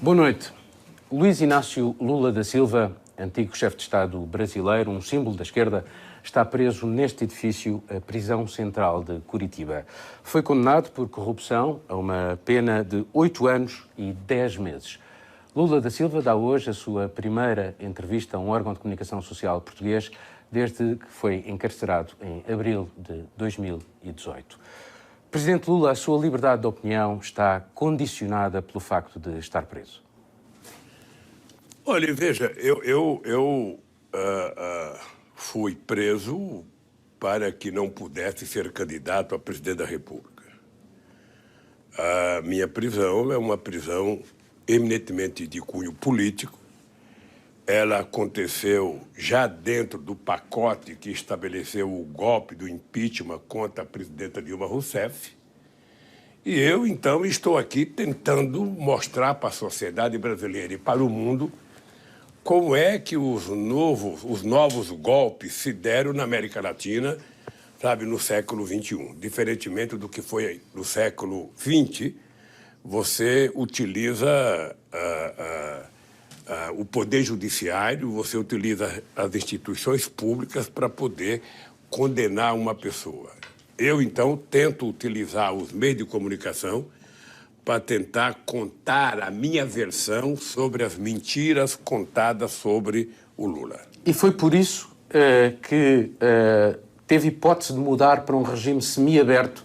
Boa noite. Luiz Inácio Lula da Silva, antigo chefe de Estado brasileiro, um símbolo da esquerda, está preso neste edifício, a prisão central de Curitiba. Foi condenado por corrupção a uma pena de 8 anos e 10 meses. Lula da Silva dá hoje a sua primeira entrevista a um órgão de comunicação social português desde que foi encarcerado em abril de 2018. Presidente Lula, a sua liberdade de opinião está condicionada pelo facto de estar preso? Olha, veja, eu fui preso para que não pudesse ser candidato a presidente da República. A minha prisão é uma prisão eminentemente de cunho político. Ela aconteceu já dentro do pacote que estabeleceu o golpe do impeachment contra a presidenta Dilma Rousseff. E eu, então, estou aqui tentando mostrar para a sociedade brasileira e para o mundo como é que os novos golpes se deram na América Latina, sabe, no século XXI. Diferentemente do que foi no século XX, você utiliza o poder judiciário, você utiliza as instituições públicas para poder condenar uma pessoa. Eu, então, tento utilizar os meios de comunicação para tentar contar a minha versão sobre as mentiras contadas sobre o Lula. E foi por isso que teve hipótese de mudar para um regime semiaberto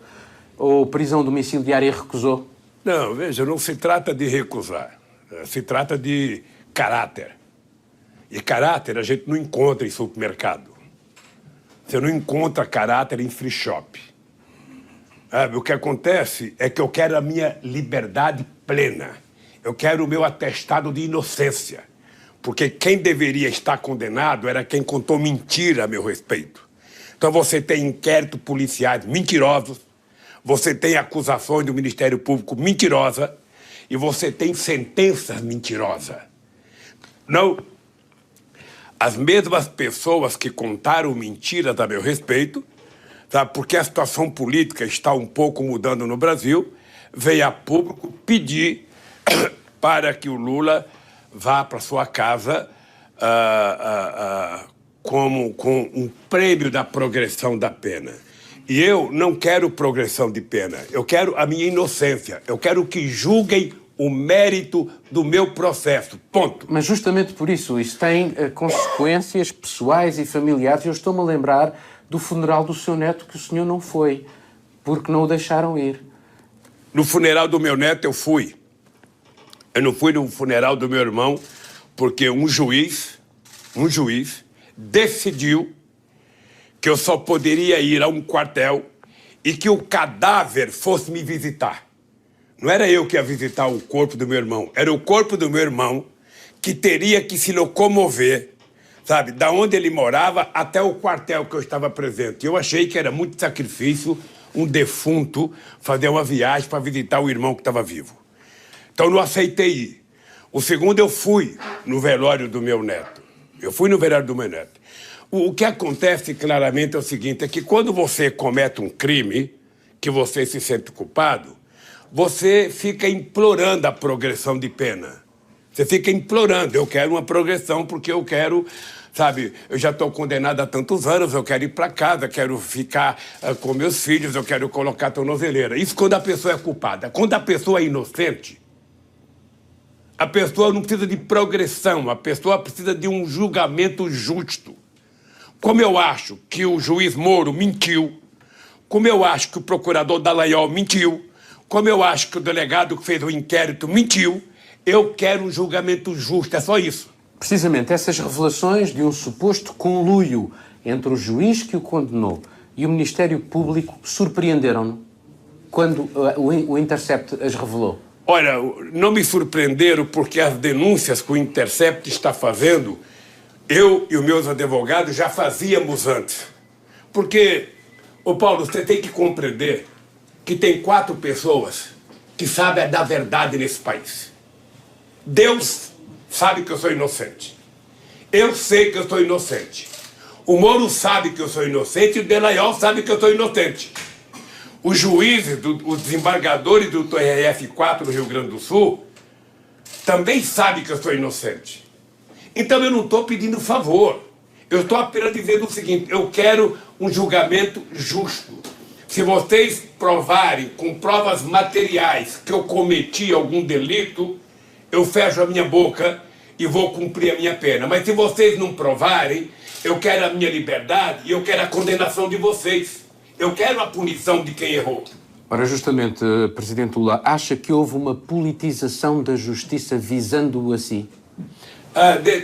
ou prisão domiciliária e recusou? Não, veja, não se trata de recusar. Se trata de caráter. E caráter a gente não encontra em supermercado. Você não encontra caráter em free shop. O que acontece é que eu quero a minha liberdade plena. Eu quero o meu atestado de inocência. Porque quem deveria estar condenado era quem contou mentira a meu respeito. Então você tem inquéritos policiais mentirosos, você tem acusações do Ministério Público mentirosa e você tem sentenças mentirosas. Não, as mesmas pessoas que contaram mentiras a meu respeito, sabe, porque a situação política está um pouco mudando no Brasil, veio a público pedir para que o Lula vá para sua casa com um prêmio da progressão da pena. E eu não quero progressão de pena, eu quero a minha inocência, eu quero que julguem o mérito do meu processo, ponto. Mas justamente por isso tem consequências pessoais e familiares. Eu estou-me a lembrar do funeral do seu neto que o senhor não foi, porque não o deixaram ir. No funeral do meu neto eu fui. Eu não fui no funeral do meu irmão porque um juiz decidiu que eu só poderia ir a um quartel e que o cadáver fosse me visitar. Não era eu que ia visitar o corpo do meu irmão, era o corpo do meu irmão que teria que se locomover, sabe, da onde ele morava até o quartel que eu estava presente. Eu achei que era muito sacrifício um defunto fazer uma viagem para visitar o irmão que estava vivo. Então não aceitei ir. O segundo, eu fui no velório do meu neto. O que acontece claramente é o seguinte, é que quando você comete um crime, que você se sente culpado, você fica implorando a progressão de pena. Você fica implorando, eu quero uma progressão porque eu quero, sabe, eu já estou condenado há tantos anos, eu quero ir para casa, quero ficar com meus filhos, eu quero colocar a tornozeleira. Isso quando a pessoa é culpada. Quando a pessoa é inocente, a pessoa não precisa de progressão, a pessoa precisa de um julgamento justo. Como eu acho que o juiz Moro mentiu, como eu acho que o procurador Dallagnol mentiu, como eu acho que o delegado que fez o inquérito mentiu, eu quero um julgamento justo, é só isso. Precisamente essas revelações de um suposto conluio entre o juiz que o condenou e o Ministério Público surpreenderam-no quando o Intercept as revelou? Olha, não me surpreenderam porque as denúncias que o Intercept está fazendo, eu e os meus advogados já fazíamos antes. Porque, Paulo, você tem que compreender que tem 4 pessoas que sabem da verdade nesse país. Deus sabe que eu sou inocente. Eu sei que eu sou inocente. O Moro sabe que eu sou inocente e o Dallagnol sabe que eu sou inocente. Os juízes, os desembargadores do TRF4 do Rio Grande do Sul também sabe que eu sou inocente. Então eu não estou pedindo favor. Eu estou apenas dizendo o seguinte, eu quero um julgamento justo. Se vocês provarem com provas materiais que eu cometi algum delito, eu fecho a minha boca e vou cumprir a minha pena. Mas se vocês não provarem, eu quero a minha liberdade e eu quero a condenação de vocês. Eu quero a punição de quem errou. Ora, justamente, Presidente Lula, acha que houve uma politização da justiça visando-o a si?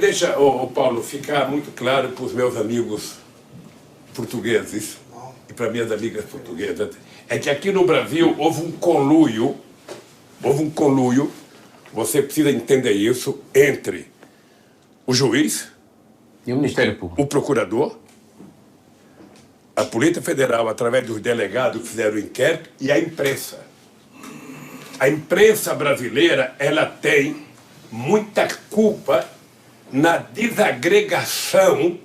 Deixa, Paulo, ficar muito claro para os meus amigos portugueses e para minhas amigas portuguesas, é que aqui no Brasil houve um conluio, você precisa entender isso, entre o juiz, e o Ministério Público, o procurador, a Polícia Federal, através dos delegados que fizeram o inquérito, e a imprensa. A imprensa brasileira, ela tem muita culpa na desagregação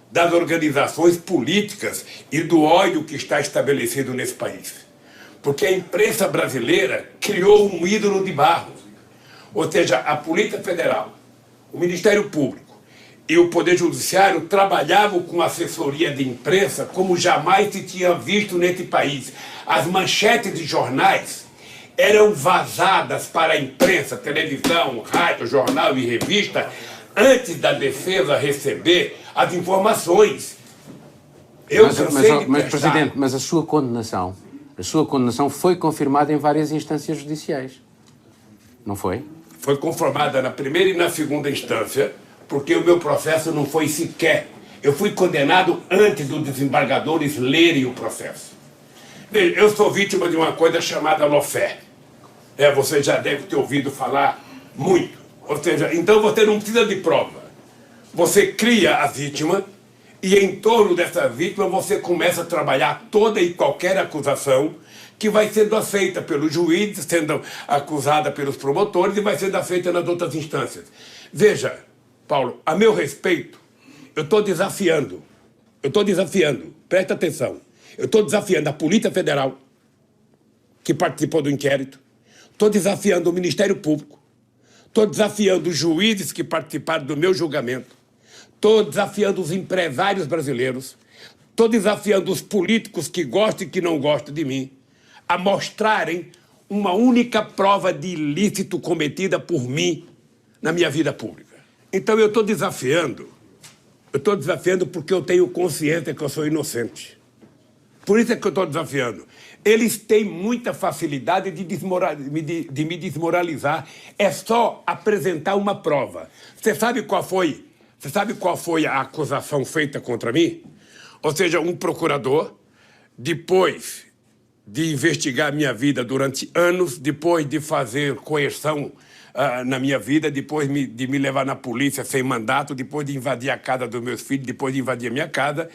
das organizações políticas e do ódio que está estabelecido nesse país. Porque a imprensa brasileira criou um ídolo de barro. Ou seja, a Polícia Federal, o Ministério Público e o Poder Judiciário trabalhavam com assessoria de imprensa como jamais se tinha visto nesse país. As manchetes de jornais eram vazadas para a imprensa, televisão, rádio, jornal e revista, antes da defesa receber as informações. Mas, Presidente, mas a sua condenação foi confirmada em várias instâncias judiciais, não foi? Foi conformada na primeira e na segunda instância, porque o meu processo não foi sequer. Eu fui condenado antes dos desembargadores lerem o processo. Veja, eu sou vítima de uma coisa chamada lawfare. Você já deve ter ouvido falar muito. Ou seja, então você não precisa de prova. Você cria a vítima e em torno dessa vítima você começa a trabalhar toda e qualquer acusação que vai sendo aceita pelo juiz, sendo acusada pelos promotores e vai sendo aceita nas outras instâncias. Veja, Paulo, a meu respeito, eu estou desafiando, presta atenção, eu estou desafiando a Polícia Federal, que participou do inquérito, estou desafiando o Ministério Público, estou desafiando os juízes que participaram do meu julgamento, estou desafiando os empresários brasileiros, estou desafiando os políticos que gostam e que não gostam de mim, a mostrarem uma única prova de ilícito cometida por mim na minha vida pública. Então eu estou desafiando porque eu tenho consciência que eu sou inocente. Por isso é que eu estou desafiando. Eles têm muita facilidade de me desmoralizar. É só apresentar uma prova. Você sabe qual foi a acusação feita contra mim? Ou seja, um procurador, depois de investigar minha vida durante anos, depois de fazer coerção na minha vida, depois de me levar na polícia sem mandato, depois de invadir a casa dos meus filhos, depois de invadir a minha casa,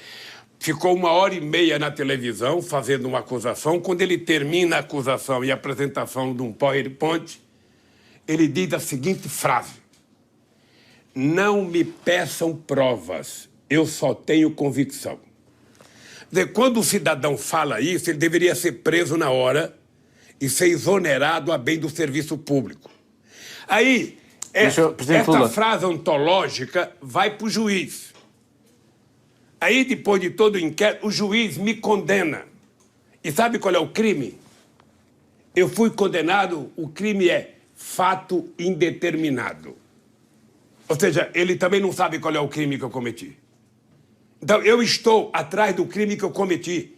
ficou 1h30 na televisão fazendo uma acusação. Quando ele termina a acusação e a apresentação de um PowerPoint, ele diz a seguinte frase: não me peçam provas, eu só tenho convicção. Quando o cidadão fala isso, ele deveria ser preso na hora e ser exonerado a bem do serviço público. Aí, essa frase ontológica vai para o juiz. Aí, depois de todo o inquérito, o juiz me condena. E sabe qual é o crime? Eu fui condenado, o crime é fato indeterminado. Ou seja, ele também não sabe qual é o crime que eu cometi. Então, eu estou atrás do crime que eu cometi.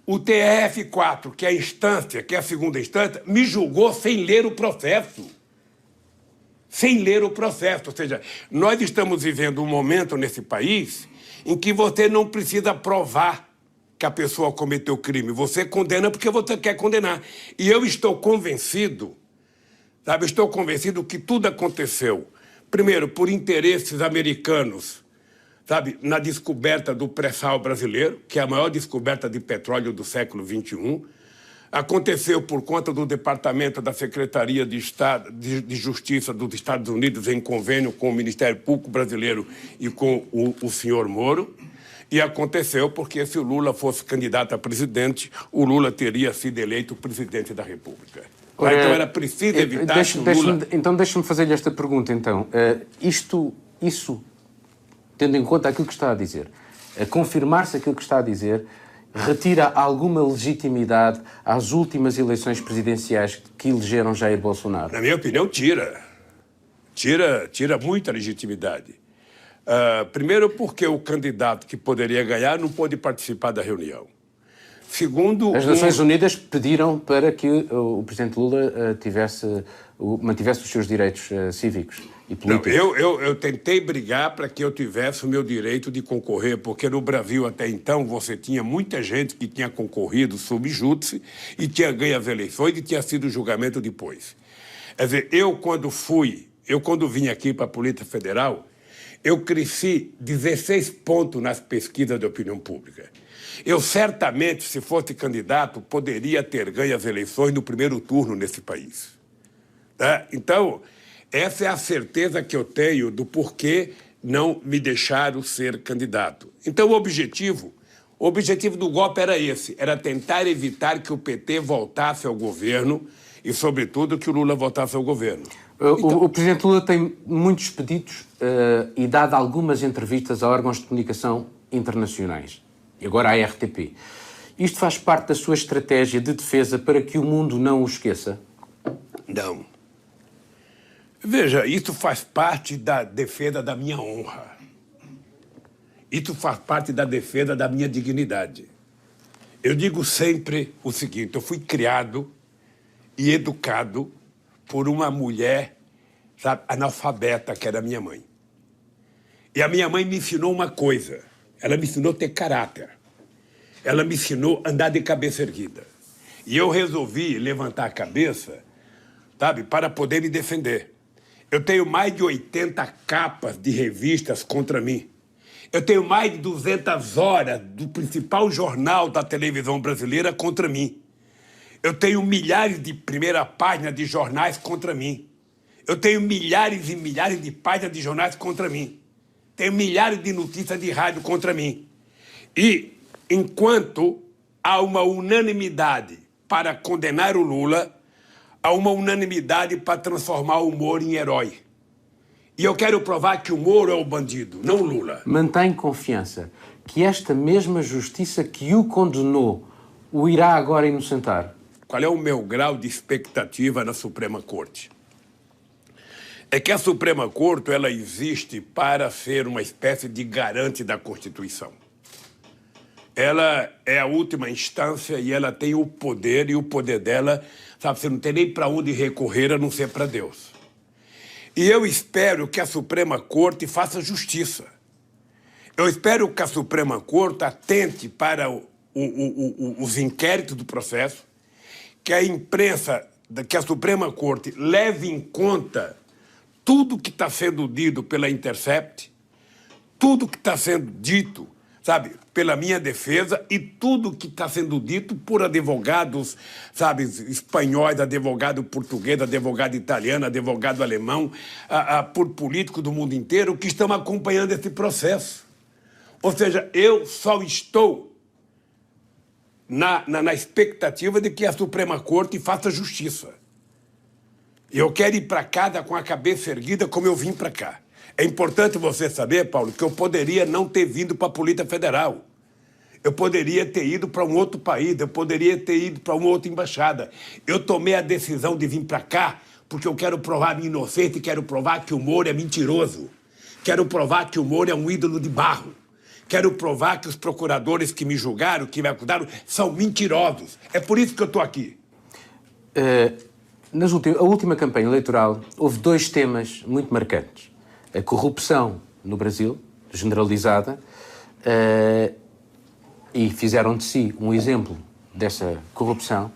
O TRF4, que é a instância, que é a segunda instância, me julgou sem ler o processo. Sem ler o processo. Ou seja, nós estamos vivendo um momento nesse país em que você não precisa provar que a pessoa cometeu crime. Você condena porque você quer condenar. E eu estou convencido, sabe, estou convencido que tudo aconteceu, primeiro, por interesses americanos, sabe, na descoberta do pré-sal brasileiro, que é a maior descoberta de petróleo do século XXI. Aconteceu por conta do Departamento da Secretaria de Justiça dos Estados Unidos em convênio com o Ministério Público Brasileiro e com o senhor Moro. E aconteceu porque, se o Lula fosse candidato a presidente, o Lula teria sido eleito presidente da República. Ora, então era preciso evitar que o Lula... Então deixa-me fazer-lhe esta pergunta, então. Isso, tendo em conta aquilo que está a dizer, a confirmar-se aquilo que está a dizer, retira alguma legitimidade às últimas eleições presidenciais que elegeram Jair Bolsonaro? Na minha opinião, tira. Tira muita legitimidade. Primeiro, porque o candidato que poderia ganhar não pôde participar da reunião. Segundo... As Nações Unidas pediram para que o presidente Lula mantivesse os seus direitos cívicos e políticos. Não, eu tentei brigar para que eu tivesse o meu direito de concorrer, porque no Brasil, até então, você tinha muita gente que tinha concorrido sob júdice e tinha ganho as eleições e tinha sido julgamento depois. Quer dizer, eu quando vim aqui para a Polícia Federal, eu cresci 16 pontos nas pesquisas de opinião pública. Eu certamente, se fosse candidato, poderia ter ganho as eleições no primeiro turno nesse país. Tá? Então, essa é a certeza que eu tenho do porquê não me deixaram ser candidato. Então, o objetivo do golpe era esse, era tentar evitar que o PT voltasse ao governo e, sobretudo, que o Lula voltasse ao governo. O presidente Lula tem muitos pedidos e dado algumas entrevistas a órgãos de comunicação internacionais, e agora à RTP. Isto faz parte da sua estratégia de defesa para que o mundo não o esqueça? Não. Veja, isso faz parte da defesa da minha honra. Isso faz parte da defesa da minha dignidade. Eu digo sempre o seguinte, eu fui criado e educado por uma mulher, sabe, analfabeta, que era minha mãe. E a minha mãe me ensinou uma coisa, ela me ensinou a ter caráter. Ela me ensinou a andar de cabeça erguida. E eu resolvi levantar a cabeça, sabe, para poder me defender. Eu tenho mais de 80 capas de revistas contra mim. Eu tenho mais de 200 horas do principal jornal da televisão brasileira contra mim. Eu tenho milhares de primeira página de jornais contra mim. Eu tenho milhares e milhares de páginas de jornais contra mim. Tenho milhares de notícias de rádio contra mim. E, enquanto há uma unanimidade para condenar o Lula, há uma unanimidade para transformar o Moro em herói. E eu quero provar que o Moro é o bandido, não o Lula. Mantém confiança que esta mesma justiça que o condenou o irá agora inocentar? Qual é o meu grau de expectativa na Suprema Corte? É que a Suprema Corte ela existe para ser uma espécie de garante da Constituição. Ela é a última instância e ela tem o poder, e o poder dela, sabe, você não tem nem para onde recorrer a não ser para Deus. E eu espero que a Suprema Corte faça justiça. Eu espero que a Suprema Corte atente para os inquéritos do processo, que a imprensa, que a Suprema Corte leve em conta tudo que está sendo dito pela Intercept, tudo que está sendo dito, sabe, pela minha defesa e tudo que está sendo dito por advogados, sabe, espanhóis, advogado português, advogado italiano, advogado alemão, por políticos do mundo inteiro que estão acompanhando esse processo. Ou seja, eu só estou na expectativa de que a Suprema Corte faça justiça. Eu quero ir para casa com a cabeça erguida como eu vim para cá. É importante você saber, Paulo, que eu poderia não ter vindo para a Polícia Federal. Eu poderia ter ido para um outro país, eu poderia ter ido para uma outra embaixada. Eu tomei a decisão de vir para cá porque eu quero provar a minha inocência e quero provar que o Moro é mentiroso. Quero provar que o Moro é um ídolo de barro. Quero provar que os procuradores que me julgaram, que me acusaram, são mentirosos. É por isso que eu estou aqui. A última campanha eleitoral houve dois temas muito marcantes. A corrupção no Brasil, generalizada, e fizeram de si um exemplo dessa corrupção.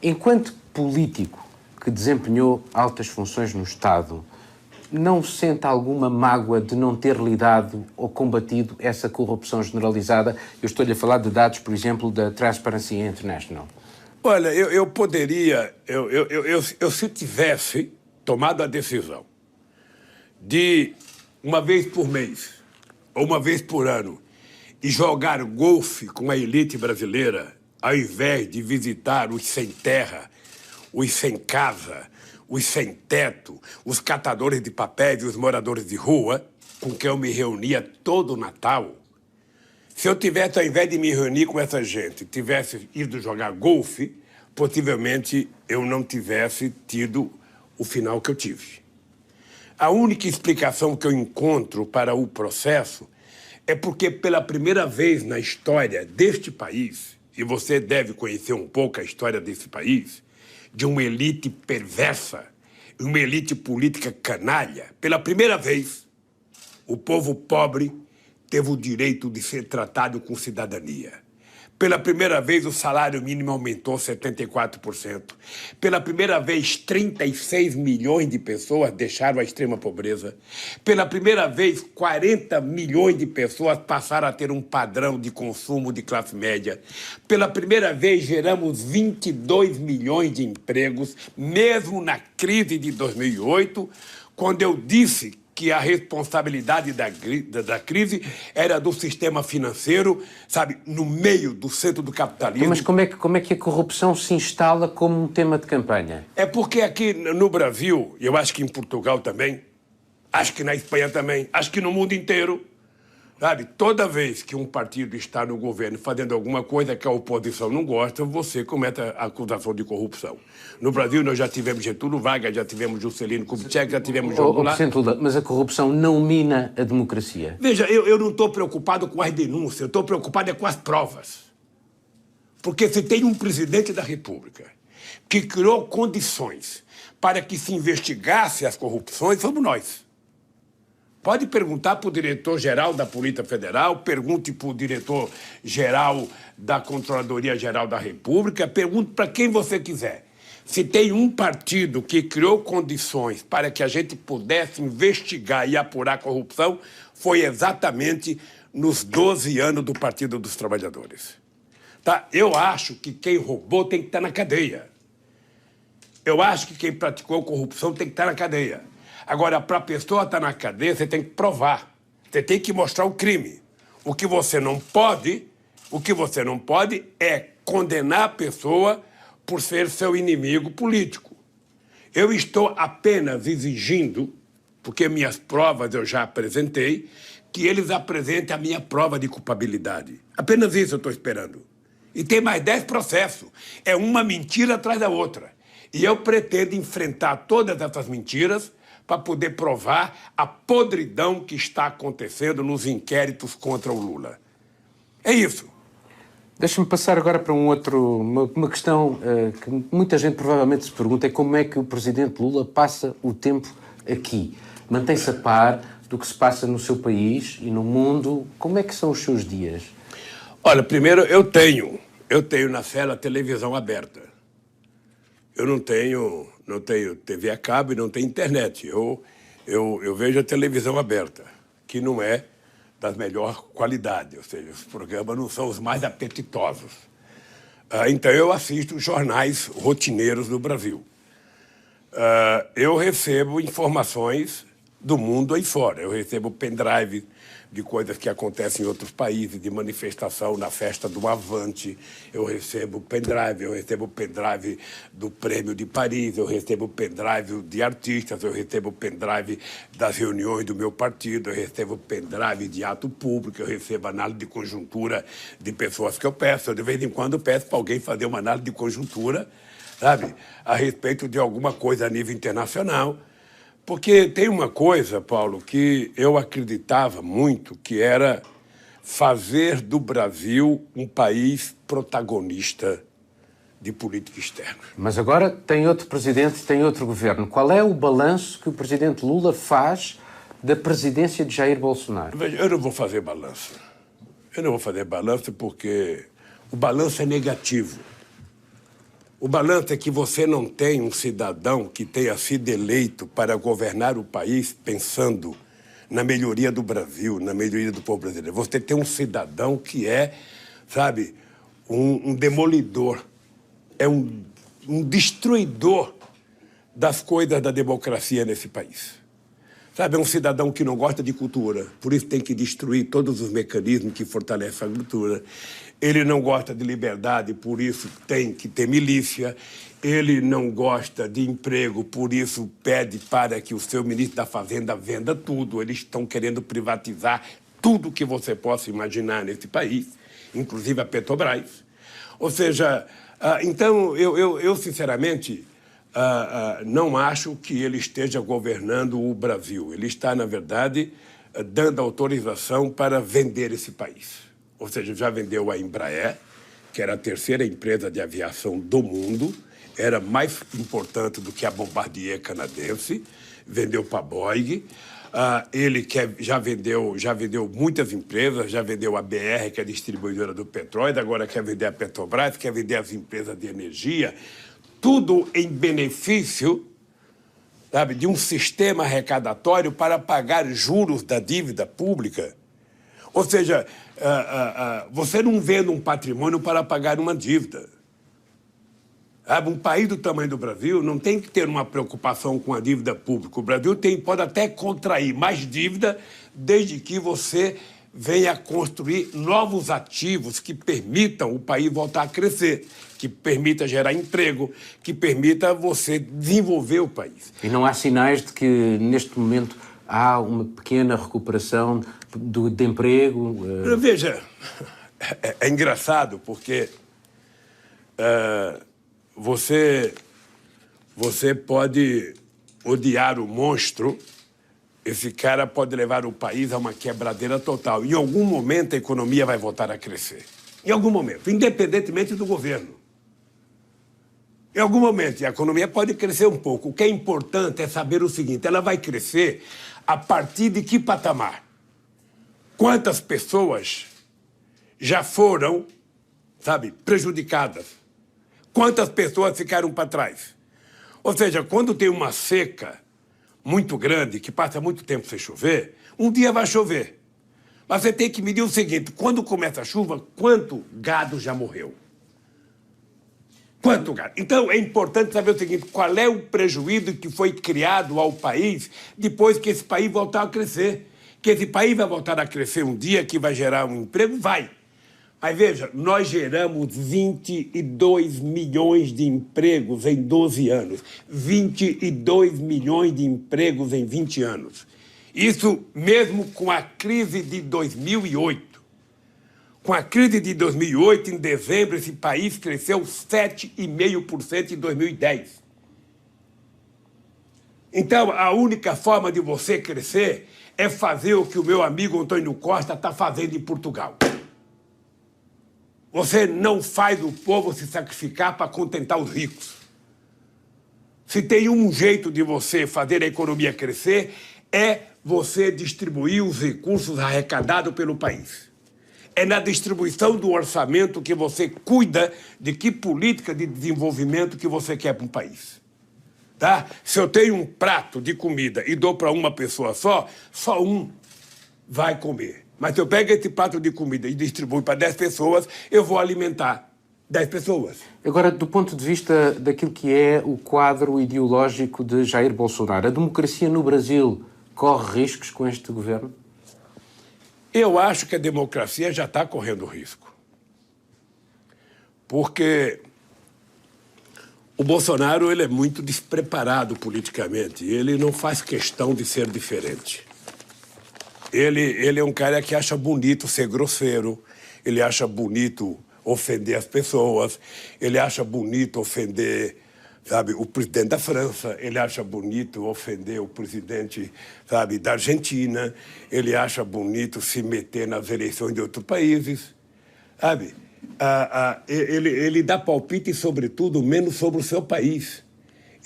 Enquanto político que desempenhou altas funções no Estado, não sente alguma mágoa de não ter lidado ou combatido essa corrupção generalizada? Eu estou-lhe a falar de dados, por exemplo, da Transparency International. Olha, eu poderia, se tivesse tomado a decisão de, uma vez por mês, ou uma vez por ano, e jogar golfe com a elite brasileira, ao invés de visitar os sem terra, os sem casa, os sem teto, os catadores de papéis e os moradores de rua, com quem eu me reunia todo o Natal, se eu tivesse, ao invés de me reunir com essa gente, tivesse ido jogar golfe, possivelmente eu não tivesse tido o final que eu tive. A única explicação que eu encontro para o processo é porque, pela primeira vez na história deste país, e você deve conhecer um pouco a história desse país, de uma elite perversa, uma elite política canalha, pela primeira vez, o povo pobre teve o direito de ser tratado com cidadania. Pela primeira vez, o salário mínimo aumentou 74%. Pela primeira vez, 36 milhões de pessoas deixaram a extrema pobreza. Pela primeira vez, 40 milhões de pessoas passaram a ter um padrão de consumo de classe média. Pela primeira vez, geramos 22 milhões de empregos, mesmo na crise de 2008, quando eu disse que a responsabilidade da crise era do sistema financeiro, sabe, no meio do centro do capitalismo. Mas como é que a corrupção se instala como um tema de campanha? É porque aqui no Brasil, eu acho que em Portugal também, acho que na Espanha também, acho que no mundo inteiro, sabe, toda vez que um partido está no governo fazendo alguma coisa que a oposição não gosta, você comete a acusação de corrupção. No Brasil, nós já tivemos Getúlio Vargas, já tivemos Juscelino Kubitschek, já tivemos João Goulart. Presidente Lula, mas a corrupção não mina a democracia? Veja, eu não estou preocupado com as denúncias, eu estou preocupado com as provas. Porque se tem um presidente da República que criou condições para que se investigasse as corrupções, somos nós. Pode perguntar para o diretor-geral da Polícia Federal, pergunte para o diretor-geral da Controladoria Geral da República, pergunte para quem você quiser. Se tem um partido que criou condições para que a gente pudesse investigar e apurar a corrupção, foi exatamente nos 12 anos do Partido dos Trabalhadores. Tá? Eu acho que quem roubou tem que estar na cadeia. Eu acho que quem praticou corrupção tem que estar na cadeia. Agora, para a pessoa estar na cadeia, você tem que provar. Você tem que mostrar o crime. O que você não pode é condenar a pessoa por ser seu inimigo político. Eu estou apenas exigindo, porque minhas provas eu já apresentei, que eles apresentem a minha prova de culpabilidade. Apenas isso eu estou esperando. E tem mais 10 processos. É uma mentira atrás da outra. E eu pretendo enfrentar todas essas mentiras para poder provar a podridão que está acontecendo nos inquéritos contra o Lula. É isso. Deixa-me passar agora para uma questão que muita gente provavelmente se pergunta, é como é que o presidente Lula passa o tempo aqui? Mantém-se a par do que se passa no seu país e no mundo? Como é que são os seus dias? Olha, primeiro eu tenho na cela televisão aberta. Eu não tenho TV a cabo e não tenho internet. Eu vejo a televisão aberta, que não é da melhor qualidade, ou seja, os programas não são os mais apetitosos. Então eu assisto jornais rotineiros do Brasil. Eu recebo informações do mundo aí fora. Eu recebo pendrive de coisas que acontecem em outros países, de manifestação na festa do Avante. Eu recebo pendrive do Prêmio de Paris, eu recebo pendrive de artistas, eu recebo pendrive das reuniões do meu partido, eu recebo pendrive de ato público, eu recebo análise de conjuntura de pessoas que eu peço. Eu, de vez em quando, peço para alguém fazer uma análise de conjuntura, sabe, a respeito de alguma coisa a nível internacional. Porque tem uma coisa, Paulo, que eu acreditava muito, que era fazer do Brasil um país protagonista de política externa. Mas agora tem outro presidente, tem outro governo. Qual é o balanço que o presidente Lula faz da presidência de Jair Bolsonaro? Veja, eu não vou fazer balanço. Eu não vou fazer balanço porque o balanço é negativo. O balanço é que você não tem um cidadão que tenha sido eleito para governar o país pensando na melhoria do Brasil, na melhoria do povo brasileiro. Você tem um cidadão que é, sabe, um demolidor, é um destruidor das coisas da democracia nesse país. Sabe, é um cidadão que não gosta de cultura, por isso tem que destruir todos os mecanismos que fortalecem a cultura. Ele não gosta de liberdade, por isso tem que ter milícia. Ele não gosta de emprego, por isso pede para que o seu ministro da Fazenda venda tudo. Eles estão querendo privatizar tudo que você possa imaginar nesse país, inclusive a Petrobras. Ou seja, então, eu sinceramente, não acho que ele esteja governando o Brasil. Ele está, na verdade, dando autorização para vender esse país. Ou seja, já vendeu a Embraer, que era a terceira empresa de aviação do mundo, era mais importante do que a Bombardier canadense, vendeu para a Boeing. Ele já vendeu muitas empresas, já vendeu a BR, que é a distribuidora do petróleo, agora quer vender a Petrobras, quer vender as empresas de energia, tudo em benefício, sabe, de um sistema arrecadatório para pagar juros da dívida pública. Ou seja, você não vende um patrimônio para pagar uma dívida. Um país do tamanho do Brasil não tem que ter uma preocupação com a dívida pública. O Brasil pode até contrair mais dívida desde que você venha construir novos ativos que permitam o país voltar a crescer, que permita gerar emprego, que permita você desenvolver o país. E não há sinais de que, neste momento, há uma pequena recuperação de emprego? Veja, é engraçado porque você pode odiar o monstro, esse cara pode levar o país a uma quebradeira total. Em algum momento a economia vai voltar a crescer. Em algum momento, independentemente do governo. Em algum momento, a economia pode crescer um pouco. O que é importante é saber o seguinte, ela vai crescer a partir de que patamar? Quantas pessoas já foram, sabe, prejudicadas? Quantas pessoas ficaram para trás? Ou seja, quando tem uma seca muito grande, que passa muito tempo sem chover, um dia vai chover. Mas você tem que medir o seguinte, quando começa a chuva, quanto gado já morreu? Quanto gado? Então, é importante saber o seguinte, qual é o prejuízo que foi criado ao país depois que esse país voltar a crescer. Que esse país vai voltar a crescer um dia, que vai gerar um emprego? Vai. Mas veja, nós geramos 22 milhões de empregos em 12 anos. 22 milhões de empregos em 20 anos. Isso mesmo com a crise de 2008. Com a crise de 2008, em dezembro, esse país cresceu 7,5% em 2010. Então, a única forma de você crescer é fazer o que o meu amigo Antônio Costa está fazendo em Portugal. Você não faz o povo se sacrificar para contentar os ricos. Se tem um jeito de você fazer a economia crescer, é você distribuir os recursos arrecadados pelo país. É na distribuição do orçamento que você cuida de que política de desenvolvimento que você quer para um país. Tá? Se eu tenho um prato de comida e dou para uma pessoa só um vai comer. Mas se eu pego esse prato de comida e distribuo para 10 pessoas, eu vou alimentar 10 pessoas. Agora, do ponto de vista daquilo que é o quadro ideológico de Jair Bolsonaro, a democracia no Brasil corre riscos com este governo? Eu acho que a democracia já está correndo risco. Porque o Bolsonaro ele é muito despreparado politicamente. Ele não faz questão de ser diferente. Ele é um cara que acha bonito ser grosseiro, ele acha bonito ofender as pessoas, ele acha bonito ofender, sabe, o presidente da França, ele acha bonito ofender o presidente, sabe, da Argentina, ele acha bonito se meter nas eleições de outros países, sabe? Ele dá palpite sobre tudo, menos sobre o seu país.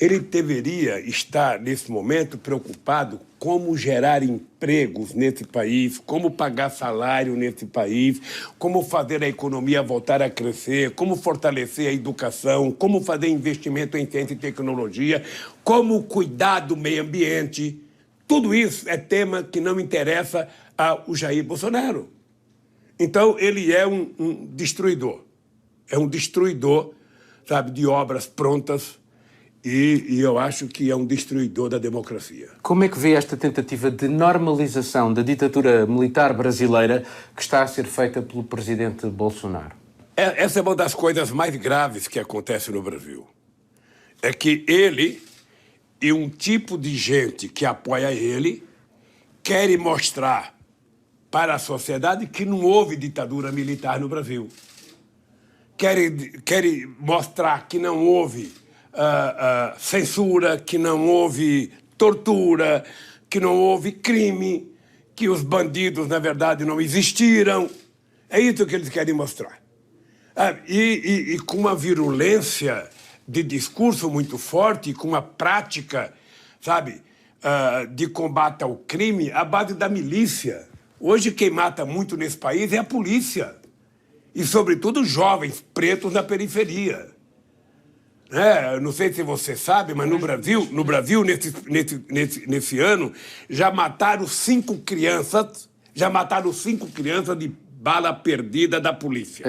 Ele deveria estar, nesse momento, preocupado como gerar empregos nesse país, como pagar salário nesse país, como fazer a economia voltar a crescer, como fortalecer a educação, como fazer investimento em ciência e tecnologia, como cuidar do meio ambiente. Tudo isso é tema que não interessa ao Jair Bolsonaro. Então, ele é um destruidor. É um destruidor, sabe, de obras prontas. e eu acho que é um destruidor da democracia. Como é que vê esta tentativa de normalização da ditadura militar brasileira que está a ser feita pelo presidente Bolsonaro? Essa é uma das coisas mais graves que acontece no Brasil. É que ele e um tipo de gente que apoia ele querem mostrar para a sociedade que não houve ditadura militar no Brasil. Querem mostrar que não houve censura, que não houve tortura, que não houve crime, que os bandidos, na verdade, não existiram. É isso que eles querem mostrar. E com uma virulência de discurso muito forte, com uma prática, sabe, de combate ao crime à base da milícia. Hoje quem mata muito nesse país é a polícia. E, sobretudo, jovens pretos na periferia. Não sei se você sabe, mas no Brasil nesse ano, já mataram 5 crianças de bala perdida da polícia.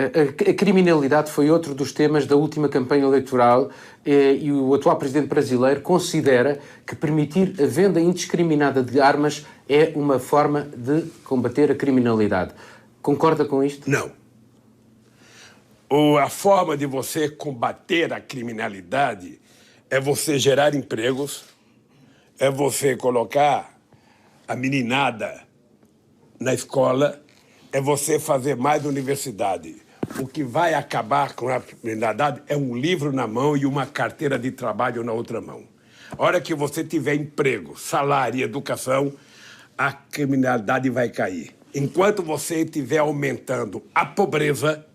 A criminalidade foi outro dos temas da última campanha eleitoral e o atual presidente brasileiro considera que permitir a venda indiscriminada de armas é uma forma de combater a criminalidade. Concorda com isto? Não. A forma de você combater a criminalidade é você gerar empregos, é você colocar a meninada na escola, é você fazer mais universidade. O que vai acabar com a criminalidade é um livro na mão e uma carteira de trabalho na outra mão. A hora que você tiver emprego, salário e educação, a criminalidade vai cair. Enquanto você estiver aumentando a pobreza,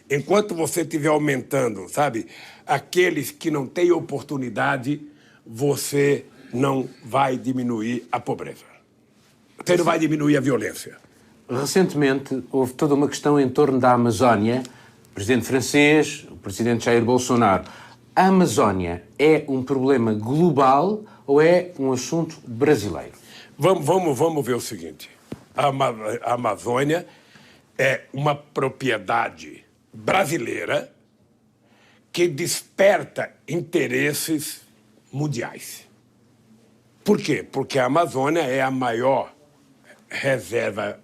enquanto você estiver aumentando, sabe, aqueles que não têm oportunidade, você não vai diminuir a pobreza. Você não vai diminuir a violência. Recentemente, houve toda uma questão em torno da Amazónia. O presidente francês, o presidente Jair Bolsonaro. A Amazónia é um problema global ou é um assunto brasileiro? Vamos ver o seguinte. A Amazônia é uma propriedade brasileira que desperta interesses mundiais. Por quê? Porque a Amazônia é a maior reserva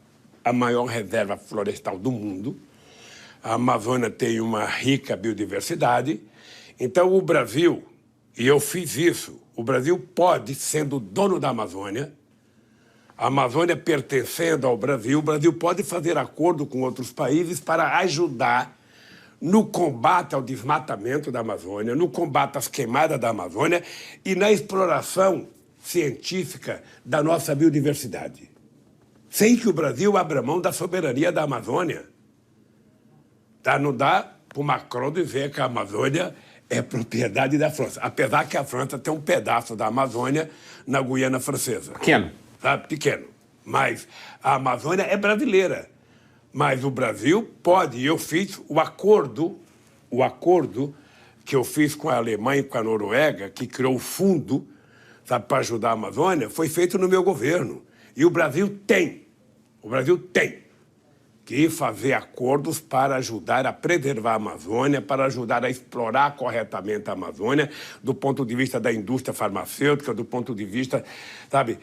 florestal do mundo. A Amazônia tem uma rica biodiversidade. Então, o Brasil, e eu fiz isso, o Brasil pode, sendo dono da Amazônia, a Amazônia pertencendo ao Brasil, o Brasil pode fazer acordo com outros países para ajudar no combate ao desmatamento da Amazônia, no combate às queimadas da Amazônia e na exploração científica da nossa biodiversidade. Sem que o Brasil abra mão da soberania da Amazônia. Não dá para o Macron dizer que a Amazônia é propriedade da França. Apesar que a França tem um pedaço da Amazônia na Guiana Francesa. Pequeno. Pequeno. Mas a Amazônia é brasileira. Mas o Brasil pode. E eu fiz o acordo que eu fiz com a Alemanha e com a Noruega, que criou o fundo para ajudar a Amazônia, foi feito no meu governo. E o Brasil tem que fazer acordos para ajudar a preservar a Amazônia, para ajudar a explorar corretamente a Amazônia, do ponto de vista da indústria farmacêutica, do ponto de vista, sabe,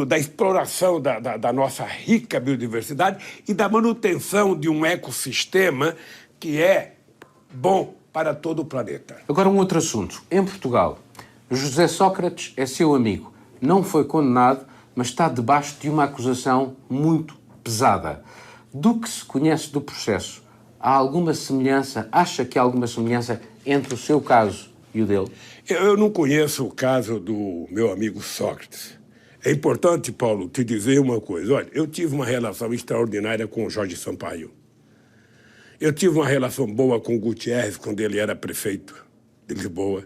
da exploração da nossa rica biodiversidade e da manutenção de um ecossistema que é bom para todo o planeta. Agora um outro assunto. Em Portugal, José Sócrates é seu amigo. Não foi condenado, mas está debaixo de uma acusação muito pesada. Do que se conhece do processo, há alguma semelhança, acha que há alguma semelhança entre o seu caso e o dele? Eu não conheço o caso do meu amigo Sócrates. É importante, Paulo, te dizer uma coisa. Olha, eu tive uma relação extraordinária com o Jorge Sampaio. Eu tive uma relação boa com o Gutierrez quando ele era prefeito de Lisboa.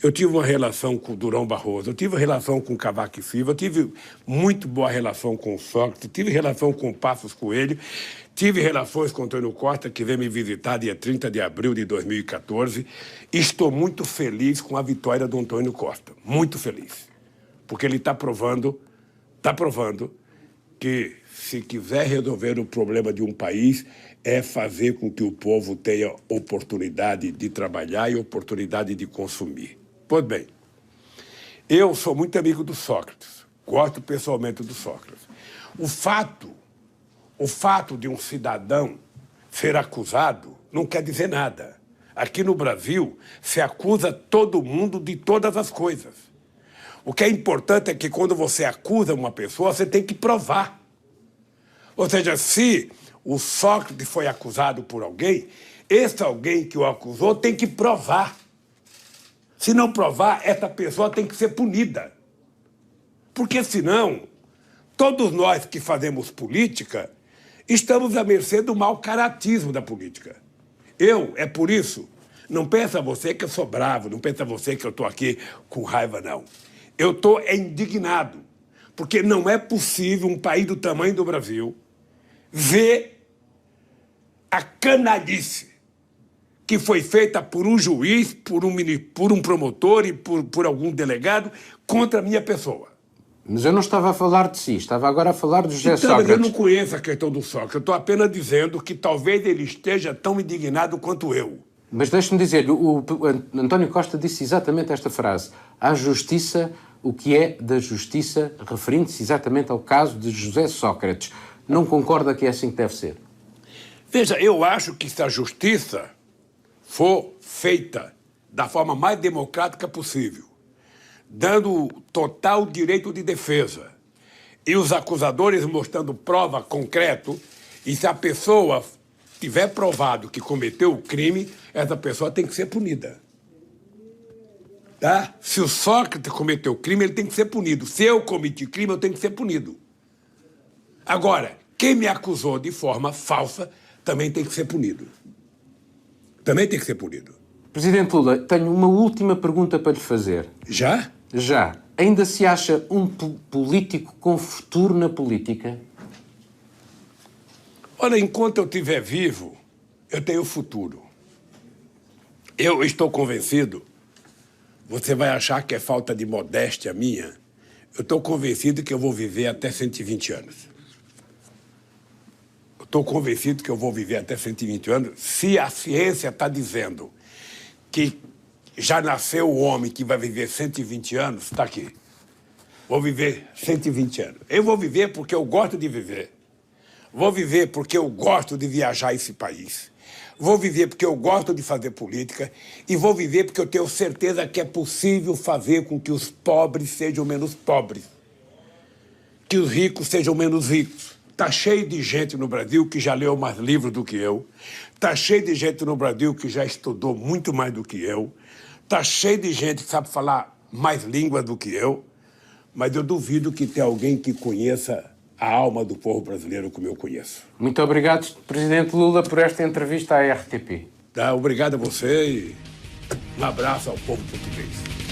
Eu tive uma relação com o Durão Barroso, eu tive uma relação com o Cavaco Silva, eu tive muito boa relação com o Sócrates, tive relação com o Passos Coelho, tive relações com o Antônio Costa, que veio me visitar dia 30 de abril de 2014. E estou muito feliz com a vitória do Antônio Costa, muito feliz. Porque ele está provando que se quiser resolver o problema de um país, é fazer com que o povo tenha oportunidade de trabalhar e oportunidade de consumir. Pois bem, eu sou muito amigo do Sócrates, gosto pessoalmente do Sócrates. O fato de um cidadão ser acusado não quer dizer nada. Aqui no Brasil, se acusa todo mundo de todas as coisas. O que é importante é que quando você acusa uma pessoa, você tem que provar. Ou seja, se o Sócrates foi acusado por alguém, esse alguém que o acusou tem que provar. Se não provar, essa pessoa tem que ser punida. Porque senão, todos nós que fazemos política, estamos à mercê do mau caratismo da política. É por isso, não pensa você que eu sou bravo, não pensa você que eu estou aqui com raiva, não. Eu estou indignado, porque não é possível um país do tamanho do Brasil ver a canalice que foi feita por um juiz, por um promotor e por algum delegado contra a minha pessoa. Mas eu não estava a falar de si, estava agora a falar do José Então, Sócrates. mas eu não conheço a questão do Sócrates. Eu estou apenas dizendo que talvez ele esteja tão indignado quanto eu. Mas deixe-me dizer, o António Costa disse exatamente esta frase. À justiça, o que é da justiça, referindo-se exatamente ao caso de José Sócrates. Não concorda que é assim que deve ser? Veja, eu acho que se a justiça for feita da forma mais democrática possível, dando total direito de defesa, e os acusadores mostrando prova concreta, e se a pessoa tiver provado que cometeu o crime, essa pessoa tem que ser punida. Tá? Se o Sócrates cometeu o crime, ele tem que ser punido. Se eu cometi crime, eu tenho que ser punido. Agora, quem me acusou de forma falsa também tem que ser punido. Também tem que ser punido. Presidente Lula, tenho uma última pergunta para lhe fazer. Já? Já. Ainda se acha um político com futuro na política? Olha, enquanto eu estiver vivo, eu tenho futuro. Eu estou convencido, você vai achar que é falta de modéstia minha, eu estou convencido que eu vou viver até 120 anos. Eu estou convencido que eu vou viver até 120 anos, se a ciência está dizendo que já nasceu o homem que vai viver 120 anos, está aqui. Vou viver 120 anos. Eu vou viver porque eu gosto de viver. Vou viver porque eu gosto de viajar esse país. Vou viver porque eu gosto de fazer política. E vou viver porque eu tenho certeza que é possível fazer com que os pobres sejam menos pobres. Que os ricos sejam menos ricos. Está cheio de gente no Brasil que já leu mais livros do que eu. Está cheio de gente no Brasil que já estudou muito mais do que eu. Está cheio de gente que sabe falar mais línguas do que eu. Mas eu duvido que tenha alguém que conheça a alma do povo brasileiro como eu conheço. Muito obrigado, Presidente Lula, por esta entrevista à RTP. Tá, obrigado a você e um abraço ao povo português.